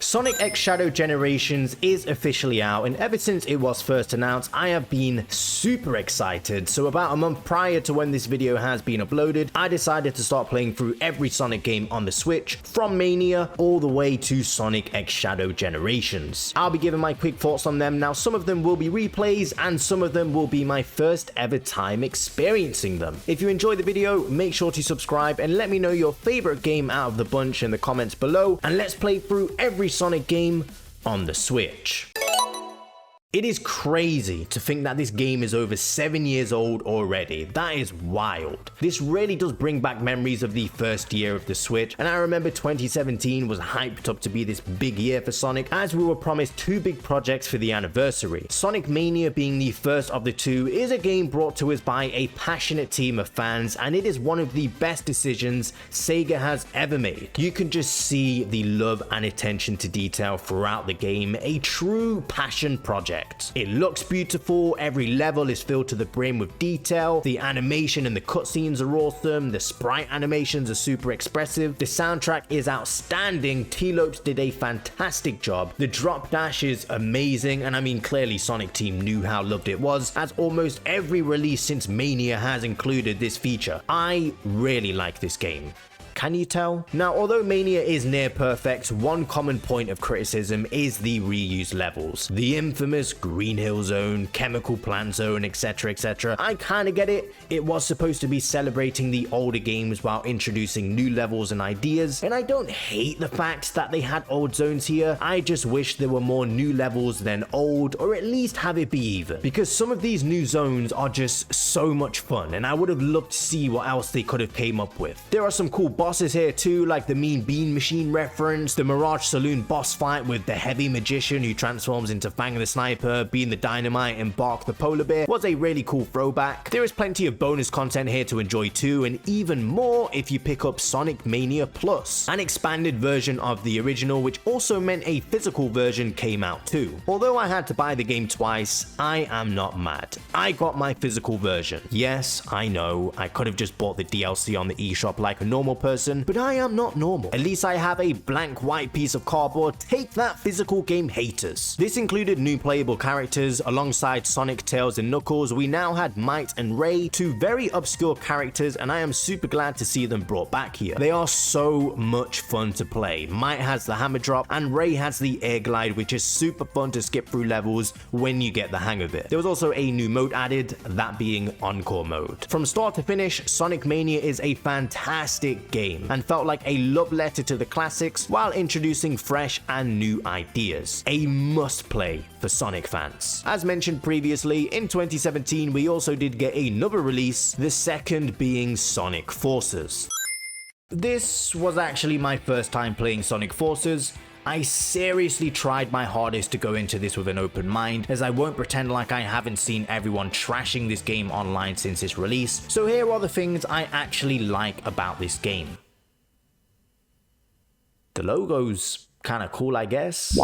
Sonic X Shadow Generations is officially out, and ever since it was first announced, I have been super excited. So about a month prior to when this video has been uploaded, I decided to start playing through every Sonic game on the Switch, from Mania all the way to Sonic X Shadow Generations. I'll be giving my quick thoughts on them. Now, some of them will be replays, and some of them will be my first ever time experiencing them. If you enjoyed the video, make sure to subscribe and let me know your favorite game out of the bunch in the comments below, and let's play through every Sonic game on the Switch. It is crazy to think that this game is over 7 years old already. That is wild. This really does bring back memories of the first year of the Switch, and I remember 2017 was hyped up to be this big year for Sonic, as we were promised two big projects for the anniversary. Sonic Mania, being the first of the two, is a game brought to us by a passionate team of fans, and it is one of the best decisions Sega has ever made. You can just see the love and attention to detail throughout the game, a true passion project. It looks beautiful, every level is filled to the brim with detail, the animation and the cutscenes are awesome, the sprite animations are super expressive, the soundtrack is outstanding, T-Lopes did a fantastic job, the drop dash is amazing, and I mean clearly Sonic Team knew how loved it was, as almost every release since Mania has included this feature. I really like this game. Can you tell? Now, although Mania is near perfect, one common point of criticism is the reused levels. The infamous Green Hill Zone, Chemical Plant Zone, etc, etc. I kinda get it. It was supposed to be celebrating the older games while introducing new levels and ideas, and I don't hate the fact that they had old zones here. I just wish there were more new levels than old, or at least have it be even, because some of these new zones are just so much fun, and I would have loved to see what else they could have came up with. There are some cool bosses here too, like the Mean Bean Machine reference, the Mirage Saloon boss fight with the heavy magician who transforms into Fang the Sniper, Bean the Dynamite, and Bark the Polar Bear was a really cool throwback. There is plenty of bonus content here to enjoy too, and even more if you pick up Sonic Mania Plus, an expanded version of the original, which also meant a physical version came out too. Although I had to buy the game twice, I am not mad. I got my physical version. Yes, I know, I could have just bought the DLC on the eShop like a normal person, but I am not normal. At least I have a blank white piece of cardboard. Take that, physical game haters. This included new playable characters. Alongside Sonic, Tails, and Knuckles, we now had Might and Ray, two very obscure characters, and I am super glad to see them brought back here. They are so much fun to play. Might has the hammer drop, and Ray has the air glide, which is super fun to skip through levels when you get the hang of it. There was also a new mode added, that being Encore mode. From start to finish, Sonic Mania is a fantastic game, and felt like a love letter to the classics while introducing fresh and new ideas. A must play for Sonic fans. As mentioned previously, in 2017 we also did get another release, the second being Sonic Forces. This was actually my first time playing Sonic Forces. I seriously tried my hardest to go into this with an open mind, as I won't pretend like I haven't seen everyone trashing this game online since its release, so here are the things I actually like about this game. The logo's kind of cool, I guess.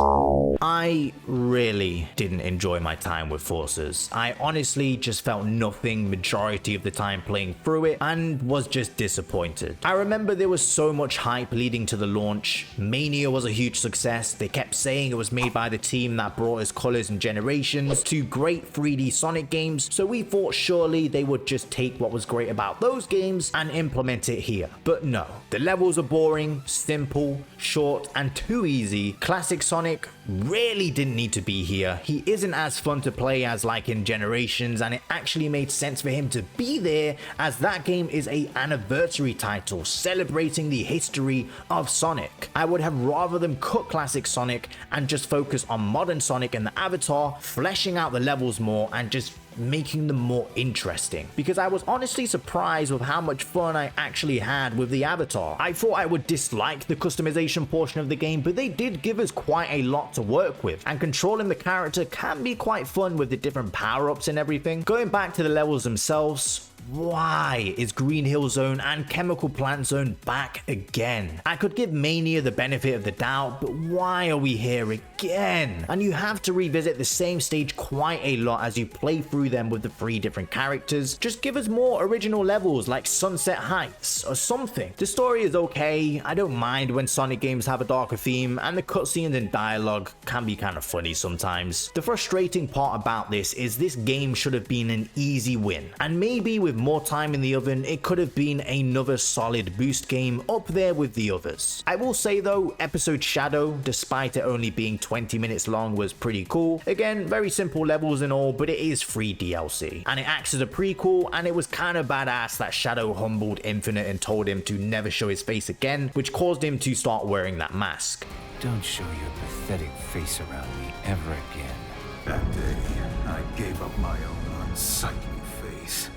I really didn't enjoy my time with Forces. I honestly just felt nothing majority of the time playing through it, and was just disappointed. I remember there was so much hype leading to the launch. Mania was a huge success. They kept saying it was made by the team that brought us Colors and Generations, two great 3D Sonic games, so we thought surely they would just take what was great about those games and implement it here. But no, the levels are boring, simple, short, and too easy. Classic Sonic really didn't need to be here. He isn't as fun to play as like in Generations, and it actually made sense for him to be there, as that game is a anniversary title celebrating the history of Sonic. I would have rather them cut classic Sonic and just focus on modern Sonic and the Avatar, fleshing out the levels more and just making them more interesting, because I was honestly surprised with how much fun I actually had with the Avatar. I thought I would dislike the customization portion of the game, but they did give us quite a lot to work with, and controlling the character can be quite fun with the different power-ups and everything. Going back to the levels themselves, Why is Green Hill Zone and Chemical Plant Zone back again? I could give Mania the benefit of the doubt, but why are we here again? And you have to revisit the same stage quite a lot as you play through them with the 3 different characters. Just give us more original levels like Sunset Heights or something. The story is okay, I don't mind when Sonic games have a darker theme, and the cutscenes and dialogue can be kind of funny sometimes. The frustrating part about this is this game should have been an easy win, and maybe with more time in the oven it could have been another solid boost game up there with the others. I will say though, episode Shadow, despite it only being 20 minutes long, was pretty cool. Again, very simple levels and all, but it is free DLC, and it acts as a prequel, and it was kind of badass that Shadow humbled Infinite and told him to never show his face again, which caused him to start wearing that mask. Don't show your pathetic face around me ever again. That day, I gave up my own unsightly face.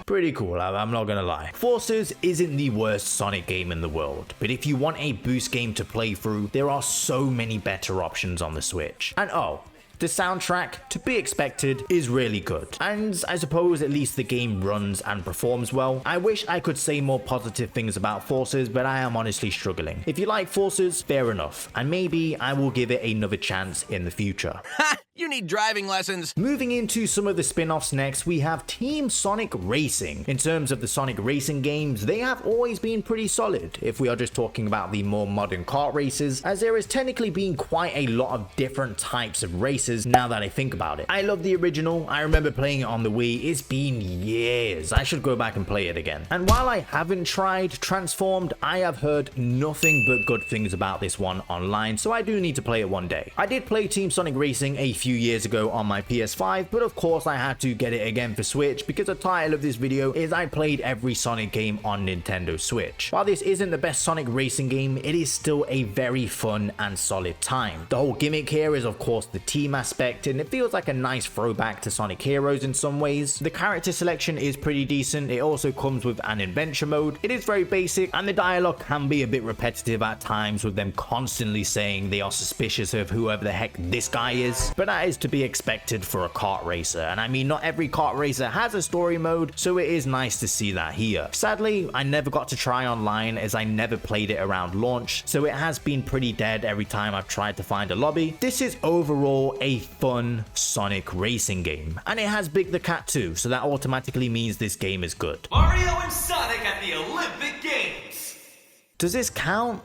Pretty cool, I'm not gonna lie. Forces isn't the worst Sonic game in the world, but if you want a boost game to play through, there are so many better options on the Switch. And oh, the soundtrack, to be expected, is really good, and I suppose at least the game runs and performs well. I wish I could say more positive things about Forces, but I am honestly struggling. If you like Forces, fair enough, and maybe I will give it another chance in the future. Ha! You need driving lessons. Moving into some of the spin-offs next, we have Team Sonic Racing. In terms of the Sonic Racing games, they have always been pretty solid, if we are just talking about the more modern kart races, as there has technically been quite a lot of different types of races now that I think about it. I love the original, I remember playing it on the Wii, it's been years, I should go back and play it again. And while I haven't tried Transformed, I have heard nothing but good things about this one online, so I do need to play it one day. I did play Team Sonic Racing a few years ago on my PS5, but of course I had to get it again for Switch because the title of this video is I played every Sonic game on Nintendo Switch. While this isn't the best Sonic racing game, it is still a very fun and solid time. The whole gimmick here is of course the team aspect, and it feels like a nice throwback to Sonic Heroes in some ways. The character selection is pretty decent, it also comes with an adventure mode. It is very basic, and the dialogue can be a bit repetitive at times with them constantly saying they are suspicious of whoever the heck this guy is, but that is to be expected for a kart racer, and I mean not every kart racer has a story mode, so it is nice to see that here. Sadly, I never got to try online as I never played it around launch, so it has been pretty dead every time I've tried to find a lobby. This is overall a fun Sonic racing game, and it has Big the Cat too, so that automatically means this game is good. Mario and Sonic at the Olympic Games. Does this count?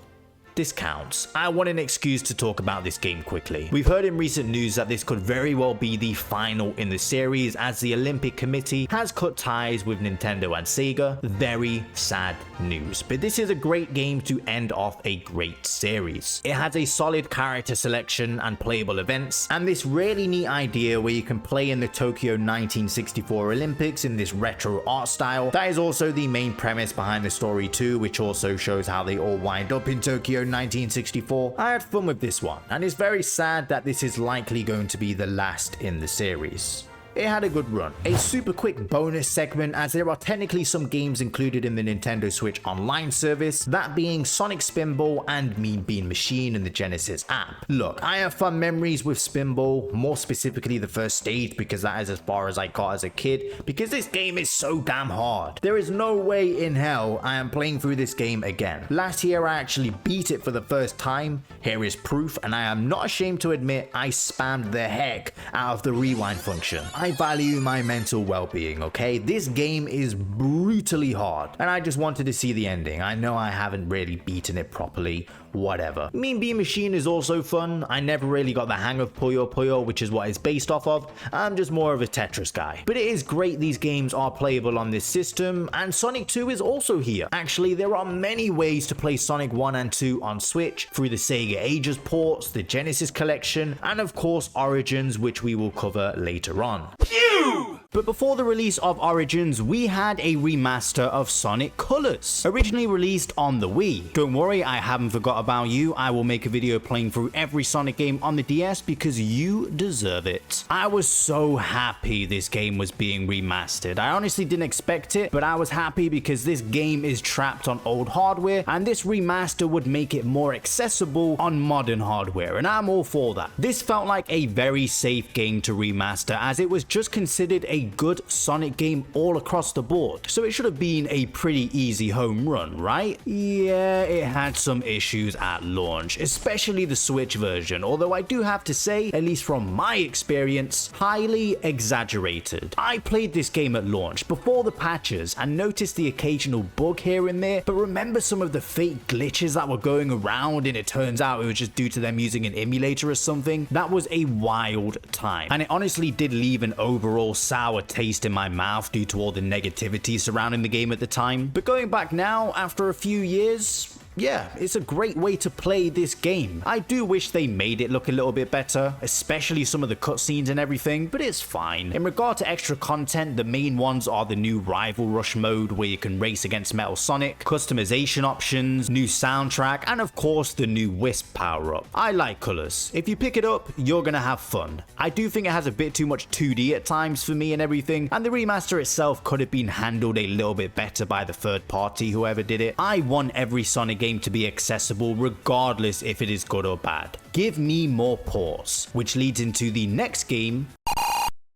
This counts. I want an excuse to talk about this game quickly. We've heard in recent news that this could very well be the final in the series, as the Olympic Committee has cut ties with Nintendo and Sega. Very sad news, but this is a great game to end off a great series. It has a solid character selection and playable events, and this really neat idea where you can play in the Tokyo 1964 Olympics in this retro art style. That is also the main premise behind the story too, which also shows how they all wind up in Tokyo 1964. I had fun with this one, and it's very sad that this is likely going to be the last in the series. It had a good run. A super quick bonus segment, as there are technically some games included in the Nintendo Switch Online service, that being Sonic Spinball and Mean Bean Machine in the Genesis app. Look, I have fun memories with Spinball, more specifically the first stage, because that is as far as I got as a kid, because this game is so damn hard. There is no way in hell I am playing through this game again. Last year I actually beat it for the first time. Here is proof, and I am not ashamed to admit I spammed the heck out of the rewind function. I value my mental well-being, okay? This game is brutally hard, and I just wanted to see the ending. I know I haven't really beaten it properly, whatever. Mean Bean Machine is also fun. I never really got the hang of Puyo Puyo, which is what it's based off of. I'm just more of a Tetris guy. But it is great these games are playable on this system, and Sonic 2 is also here. Actually, there are many ways to play Sonic 1 and 2 on Switch, through the Sega Ages ports, the Genesis collection, and of course Origins, which we will cover later on. Phew! But before the release of Origins, we had a remaster of Sonic Colors, originally released on the Wii. Don't worry, I haven't forgot about you. I will make a video playing through every Sonic game on the DS because you deserve it. I was so happy this game was being remastered. I honestly didn't expect it, but I was happy because this game is trapped on old hardware, and this remaster would make it more accessible on modern hardware, and I'm all for that. This felt like a very safe game to remaster, as it was just considered a a good Sonic game all across the board, so it should have been a pretty easy home run, right? Yeah, it had some issues at launch, especially the Switch version, although I do have to say, at least from my experience, highly exaggerated. I played this game at launch before the patches and noticed the occasional bug here and there, but remember some of the fake glitches that were going around and it turns out it was just due to them using an emulator or something? That was a wild time, and it honestly did leave an overall sour taste in my mouth due to all the negativity surrounding the game at the time. But going back now, after a few years, yeah, it's a great way to play this game. I do wish they made it look a little bit better, especially some of the cutscenes and everything, but it's fine. In regard to extra content, the main ones are the new Rival Rush mode where you can race against Metal Sonic, customization options, new soundtrack, and of course the new Wisp power-up. I like colors. If you pick it up, you're gonna have fun. I do think it has a bit too much 2D at times for me and everything, and the remaster itself could have been handled a little bit better by the third party, whoever did it. I want every Sonic game to be accessible regardless if it is good or bad. Give me more ports, which leads into the next game.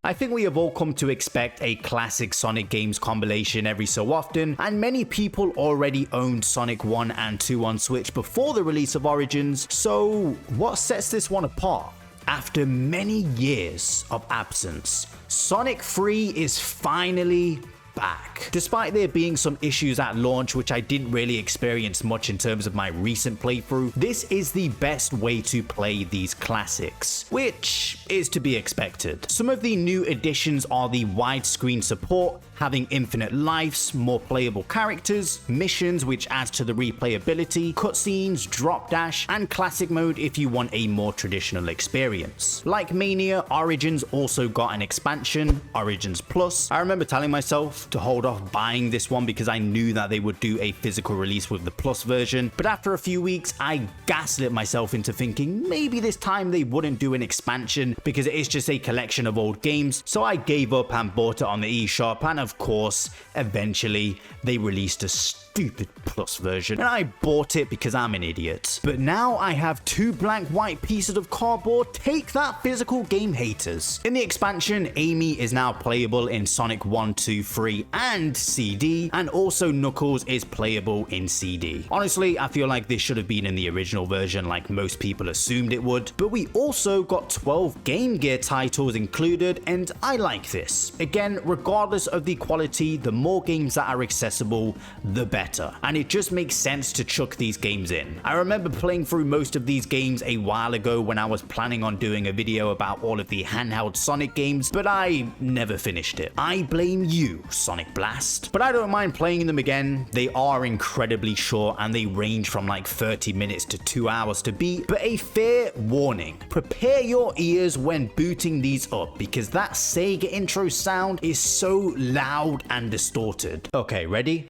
I think we have all come to expect a classic Sonic games compilation every so often, and many people already owned Sonic 1 and 2 on Switch before the release of Origins, so what sets this one apart? After many years of absence, Sonic 3 is finally back. Despite there being some issues at launch, which I didn't really experience much in terms of my recent playthrough, this is the best way to play these classics, which is to be expected. Some of the new additions are the widescreen support, having infinite lives, more playable characters, missions which adds to the replayability, cutscenes, drop dash, and classic mode if you want a more traditional experience. Like Mania, Origins also got an expansion, Origins Plus. I remember telling myself to hold off buying this one because I knew that they would do a physical release with the Plus version, but after a few weeks I gaslit myself into thinking maybe this time they wouldn't do an expansion because it is just a collection of old games, so I gave up and bought it on the eShop, and of course eventually they released a stupid Plus version and I bought it because I'm an idiot. But now I have two blank white pieces of cardboard. Take that, physical game haters. In the expansion, Amy is now playable in Sonic 1, 2, 3 and CD, and also Knuckles is playable in CD. Honestly, I feel like this should have been in the original version like most people assumed it would, but we also got 12 Game Gear titles included, and I like this. Again, regardless of the quality, the more games that are accessible, the better, and it just makes sense to chuck these games in. I remember playing through most of these games a while ago when I was planning on doing a video about all of the handheld Sonic games, but I never finished it. I blame you, Sonic Blast. But I don't mind playing them again. They are incredibly short and they range from like 30 minutes to 2 hours to beat, but a fair warning, prepare your ears when booting these up because that Sega intro sound is so loud and distorted. Okay, ready?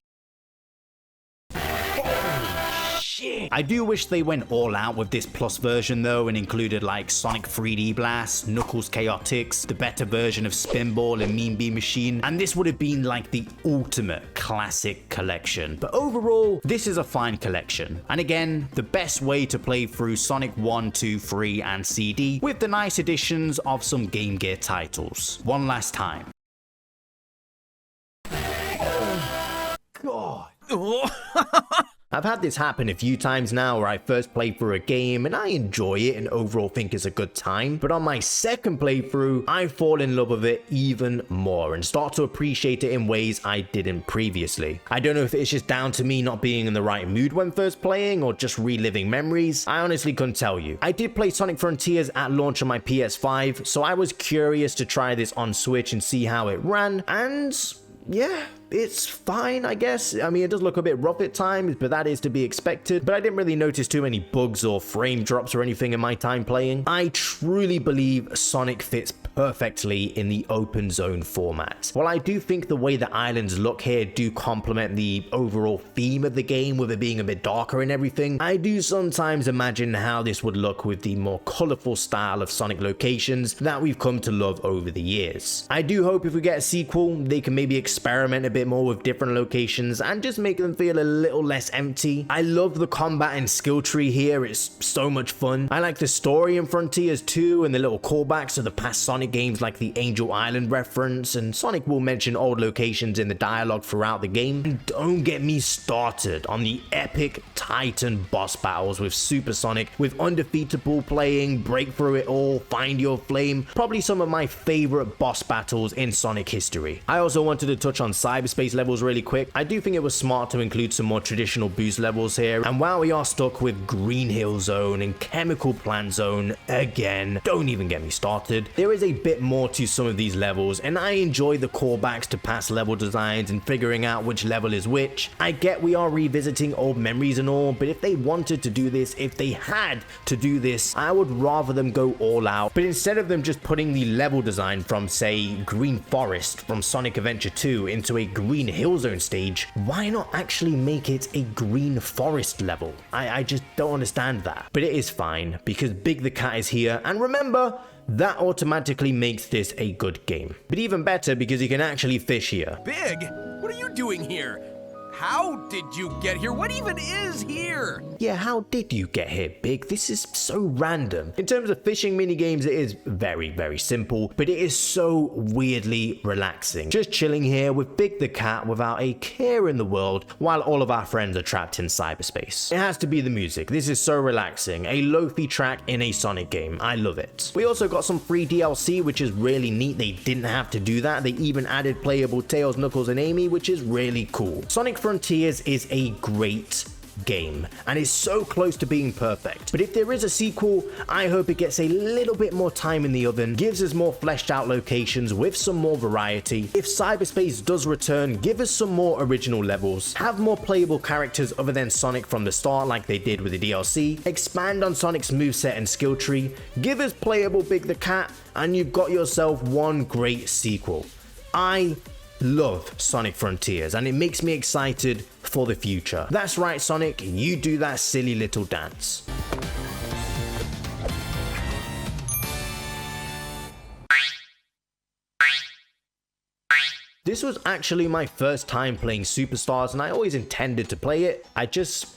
I do wish they went all out with this Plus version though and included like Sonic 3D Blast, Knuckles Chaotix, the better version of Spinball and Mean Bean Machine, and this would have been like the ultimate classic collection. But overall, this is a fine collection. And again, the best way to play through Sonic 1, 2, 3 and CD with the nice additions of some Game Gear titles. One last time. God. I've had this happen a few times now where I first play through a game and I enjoy it and overall think it's a good time, but on my second playthrough I fall in love with it even more and start to appreciate it in ways I didn't previously. I don't know if it's just down to me not being in the right mood when first playing or just reliving memories. I honestly couldn't tell you. I did play Sonic Frontiers at launch on my PS5, so I was curious to try this on Switch and see how it ran, and yeah, it's fine, I guess. I mean, it does look a bit rough at times, but that is to be expected. But I didn't really notice too many bugs or frame drops or anything in my time playing. I truly believe Sonic fits perfectly in the open zone format. While I do think the way the islands look here do complement the overall theme of the game with it being a bit darker and everything, I do sometimes imagine how this would look with the more colorful style of Sonic locations that we've come to love over the years. I do hope if we get a sequel, they can maybe experiment a bit more with different locations and just make them feel a little less empty. I love the combat and skill tree here, it's so much fun. I like the story in Frontiers too and the little callbacks to the past Sonic Sonic games like the Angel Island reference, and Sonic will mention old locations in the dialogue throughout the game. And don't get me started on the epic Titan boss battles with Super Sonic, with Undefeatable playing, Break Through It All, Find Your Flame, probably some of my favorite boss battles in Sonic history. I also wanted to touch on cyberspace levels really quick. I do think it was smart to include some more traditional boost levels here, and while we are stuck with Green Hill Zone and Chemical Plant Zone again, don't even get me started, there is a bit more to some of these levels, and I enjoy the callbacks to past level designs and figuring out which level is which. I get we are revisiting old memories and all, but if they wanted to do this, if they had to do this, I would rather them go all out. But instead of them just putting the level design from, say, Green Forest from Sonic Adventure 2 into a Green Hill Zone stage, why not actually make it a Green Forest level? I just don't understand that. But it is fine, because Big the Cat is here, and remember, that automatically makes this a good game. But even better because you can actually fish here. Big, what are you doing here? How did you get here? What even is here? Yeah, how did you get here, Big? This is so random. In terms of fishing minigames, it is very, very simple, but it is so weirdly relaxing. Just chilling here with Big the Cat without a care in the world while all of our friends are trapped in cyberspace. It has to be the music. This is so relaxing. A lo-fi track in a Sonic game. I love it. We also got some free DLC, which is really neat. They didn't have to do that. They even added playable Tails, Knuckles, and Amy, which is really cool. Sonic Frontiers is a great game and is so close to being perfect, but if there is a sequel, I hope it gets a little bit more time in the oven, gives us more fleshed out locations with some more variety. If cyberspace does return, give us some more original levels, have more playable characters other than Sonic from the start like they did with the DLC, expand on Sonic's moveset and skill tree, give us playable Big the Cat, and you've got yourself one great sequel. I love Sonic Frontiers and it makes me excited for the future. That's right, Sonic, you do that silly little dance. This was actually my first time playing Superstars and I always intended to play it. I just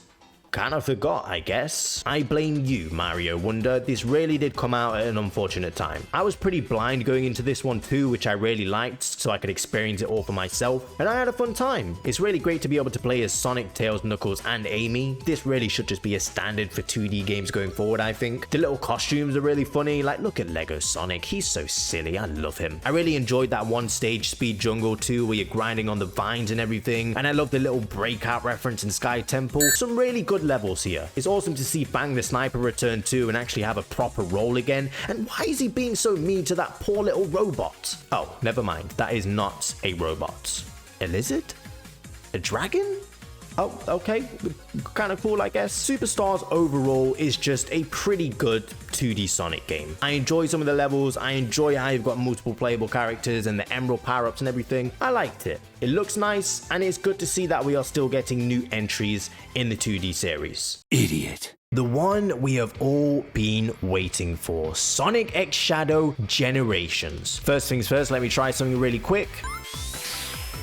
kind of forgot, I guess. I blame you, Mario Wonder. This really did come out at an unfortunate time. I was pretty blind going into this one too, which I really liked, so I could experience it all for myself, and I had a fun time. It's really great to be able to play as Sonic, Tails, Knuckles, and Amy. This really should just be a standard for 2D games going forward, I think. The little costumes are really funny, like look at Lego Sonic, he's so silly, I love him. I really enjoyed that one stage Speed Jungle too, where you're grinding on the vines and everything, and I love the little breakout reference in Sky Temple. Some really good levels here. It's awesome to see Fang the Sniper return too and actually have a proper role again. And why is he being so mean to that poor little robot? Oh, never mind. That is not a robot. A lizard? A dragon? Oh, okay. Kind of cool, I guess. Superstars overall is just a pretty good 2D Sonic game. I enjoy some of the levels. I enjoy how you've got multiple playable characters and the emerald power-ups and everything. I liked it. It looks nice, and it's good to see that we are still getting new entries in the 2D series. Idiot. The one we have all been waiting for. Sonic X Shadow Generations. First things first, let me try something really quick.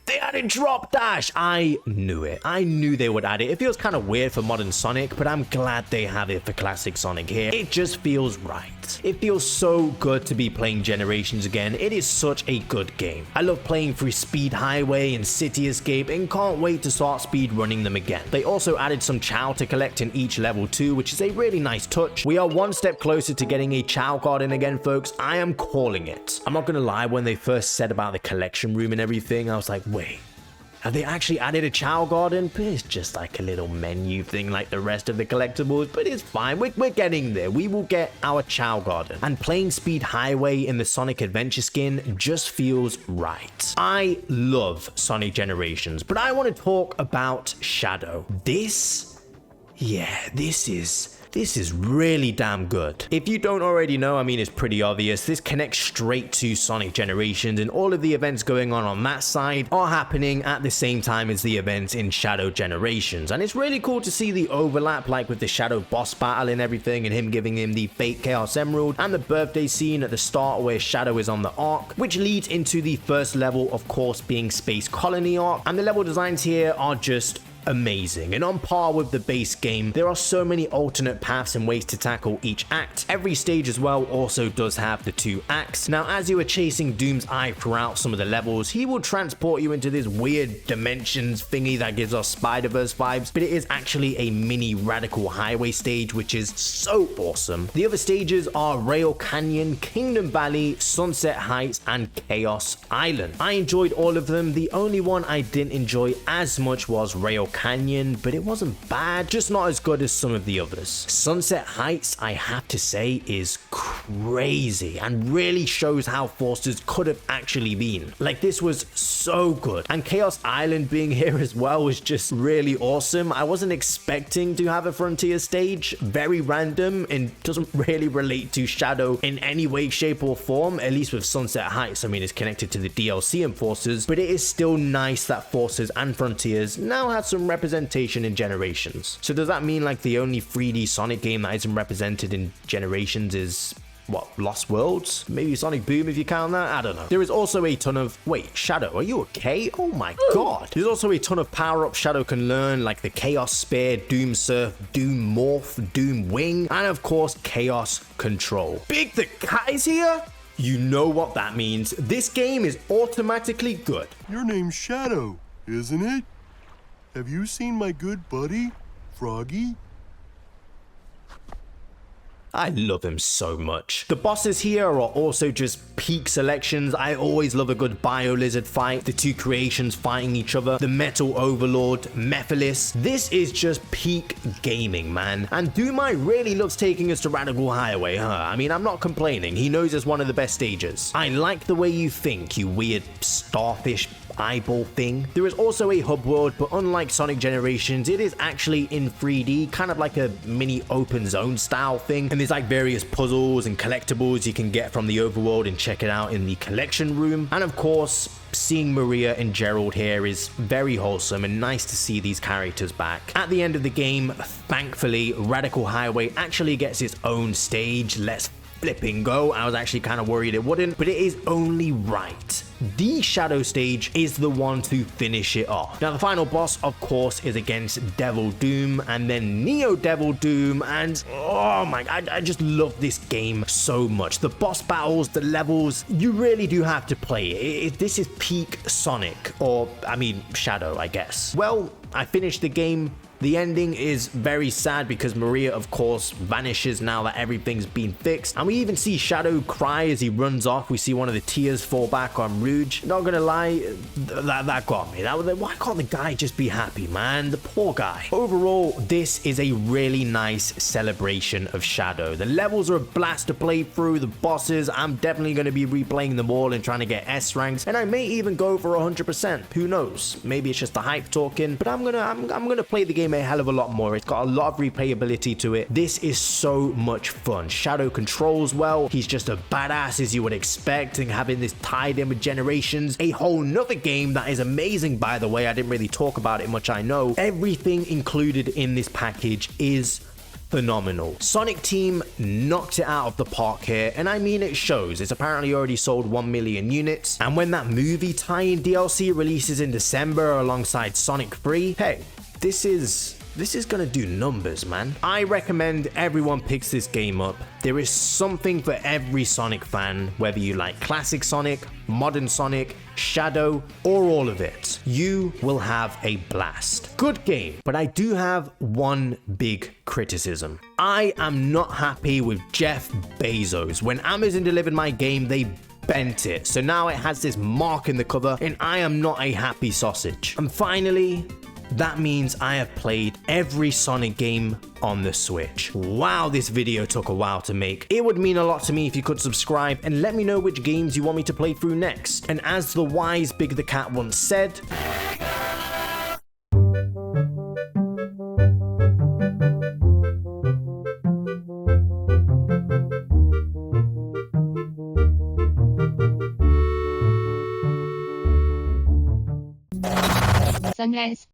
They added Drop Dash! I knew it. I knew they would add it. It feels kind of weird for modern Sonic, but I'm glad they have it for classic Sonic here. It just feels right. It feels so good to be playing Generations again. It is such a good game. I love playing through Speed Highway and City Escape and can't wait to start speed running them again. They also added some Chow to collect in each level too, which is a really nice touch. We are one step closer to getting a Chow Garden again, folks. I am calling it. I'm not gonna lie, when they first said about the collection room and everything, I was like, wait, have they actually added a Chow Garden? But it's just like a little menu thing like the rest of the collectibles, but it's fine. We're getting there. We will get our Chow Garden. And playing Speed Highway in the Sonic Adventure skin just feels right. I love Sonic Generations, but I want to talk about Shadow. This is really damn good. If you don't already know, I mean, it's pretty obvious. This connects straight to Sonic Generations, and all of the events going on that side are happening at the same time as the events in Shadow Generations. And it's really cool to see the overlap, like with the Shadow boss battle and everything, and him giving him the fake Chaos Emerald, and the birthday scene at the start where Shadow is on the Ark, which leads into the first level, of course, being Space Colony Ark. And the level designs here are just amazing, and on par with the base game. There are so many alternate paths and ways to tackle each act. Every stage as well also does have the 2 acts. Now, as you are chasing Doom's eye throughout some of the levels, he will transport you into this weird dimensions thingy that gives us Spider-Verse vibes, but it is actually a mini Radical Highway stage, which is so awesome. The other stages are Rail Canyon, Kingdom Valley, Sunset Heights, and Chaos Island. I enjoyed all of them. The only one I didn't enjoy as much was Rail Canyon, but it wasn't bad, just not as good as some of the others. Sunset Heights, I have to say, is crazy and really shows how Forces could have actually been. Like, this was so good. And Chaos Island being here as well was just really awesome. I wasn't expecting to have a Frontier stage. Very random and doesn't really relate to Shadow in any way, shape, or form. At least with Sunset Heights, I mean, it's connected to the DLC and Forces, but it is still nice that Forces and Frontiers now have some representation in Generations. So does that mean like the only 3D Sonic game that isn't represented in Generations is, what, Lost Worlds? Maybe Sonic Boom if you count that? I don't know. There is also a ton of... Wait, Shadow, are you okay? Oh my god. There's also a ton of power-ups Shadow can learn, like the Chaos Spear, Doom Surf, Doom Morph, Doom Wing, and of course, Chaos Control. Big the Cat is here? You know what that means. This game is automatically good. Your name's Shadow, isn't it? Have you seen my good buddy, Froggy? I love him so much. The bosses here are also just peak selections. I always love a good Bio Lizard fight. The 2 creations fighting each other. The Metal Overlord, Mephiles. This is just peak gaming, man. And Doomai really loves taking us to Radical Highway, huh? I mean, I'm not complaining. He knows it's one of the best stages. I like the way you think, you weird starfish eyeball thing. There is also a hub world, but unlike Sonic Generations, it is actually in 3D, kind of like a mini open zone style thing. And there's like various puzzles and collectibles you can get from the overworld and check it out in the collection room. And of course, seeing Maria and Gerald here is very wholesome and nice to see these characters back. At the end of the game, thankfully, Radical Highway actually gets its own stage. Let's flipping go. I was actually kind of worried it wouldn't, but it is only right. The Shadow stage is the one to finish it off. Now, the final boss, of course, is against Devil Doom and then Neo Devil Doom, and oh my, I just love this game so much. The boss battles, the levels, you really do have to play it. This is peak Sonic, or I mean Shadow, I guess. Well, I finished the game. The ending is very sad because Maria, of course, vanishes now that everything's been fixed. And we even see Shadow cry as he runs off. We see one of the tears fall back on Rouge. Not gonna lie, that got me. Why can't the guy just be happy, man? The poor guy. Overall, this is a really nice celebration of Shadow. The levels are a blast to play through. The bosses, I'm definitely going to be replaying them all and trying to get S ranks. And I may even go for 100%. Who knows? Maybe it's just the hype talking. But I'm gonna play the game a hell of a lot more. It's got a lot of replayability to it. This is so much fun. Shadow controls well. He's just a badass as you would expect, and having this tied in with Generations, a whole nother game that is amazing, by the way. I didn't really talk about it much, I know. Everything included in this package is phenomenal. Sonic Team knocked it out of the park here, and I mean it shows. It's apparently already sold 1 million units, and when that movie tie-in DLC releases in December alongside Sonic 3, hey, this is gonna do numbers, man. I recommend everyone picks this game up. There is something for every Sonic fan, whether you like classic Sonic, modern Sonic, Shadow, or all of it. You will have a blast. Good game, but I do have one big criticism. I am not happy with Jeff Bezos. When Amazon delivered my game, they bent it. So now it has this mark in the cover, and I am not a happy sausage. And finally, that means I have played every Sonic game on the Switch. Wow, this video took a while to make. It would mean a lot to me if you could subscribe and let me know which games you want me to play through next. And as the wise Big the Cat once said, Sunrise.